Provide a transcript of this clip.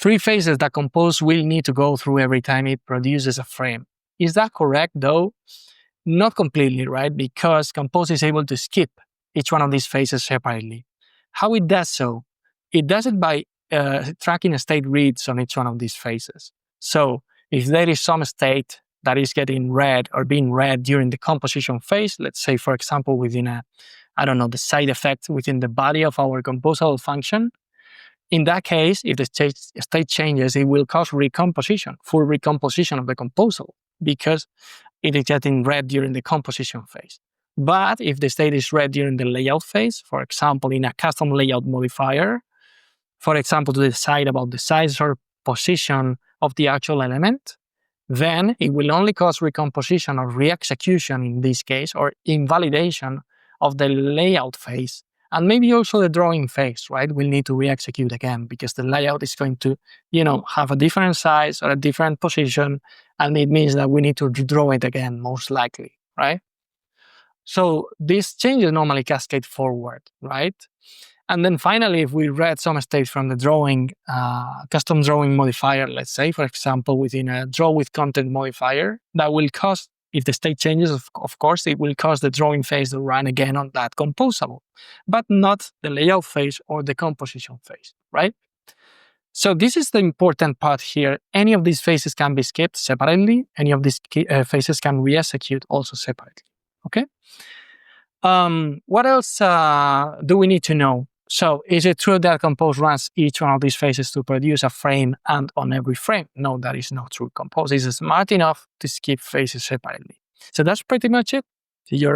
3 phases that Compose will need to go through every time it produces a frame. Is that correct though? Not completely, right? Because Compose is able to skip each one of these phases separately. How it does so? It does it by tracking state reads on each one of these phases. So if there is some state that is getting read or being read during the composition phase, let's say, for example, within the side effect within the body of our composable function, in that case, if the state changes, it will cause recomposition, full recomposition of the composable, because it is getting read during the composition phase. But if the state is read during the layout phase, for example, in a custom layout modifier, for example, to decide about the size or position of the actual element, then it will only cause recomposition or re-execution in this case, or invalidation of the layout phase. And maybe also the drawing phase, right? We'll need to re-execute again because the layout is going to, have a different size or a different position. And it means that we need to draw it again, most likely, right? So these changes normally cascade forward, right? And then finally, if we read some state from the drawing, custom drawing modifier, let's say, for example, within a draw with content modifier, that will cause, if the state changes, of course, it will cause the drawing phase to run again on that composable, but not the layout phase or the composition phase, right? So this is the important part here. Any of these phases can be skipped separately. Any of these phases can re-execute also separately, okay? What else do we need to know? So is it true that Compose runs each one of these phases to produce a frame and on every frame? No, that is not true. Compose is smart enough to skip phases separately. So that's pretty much it. See you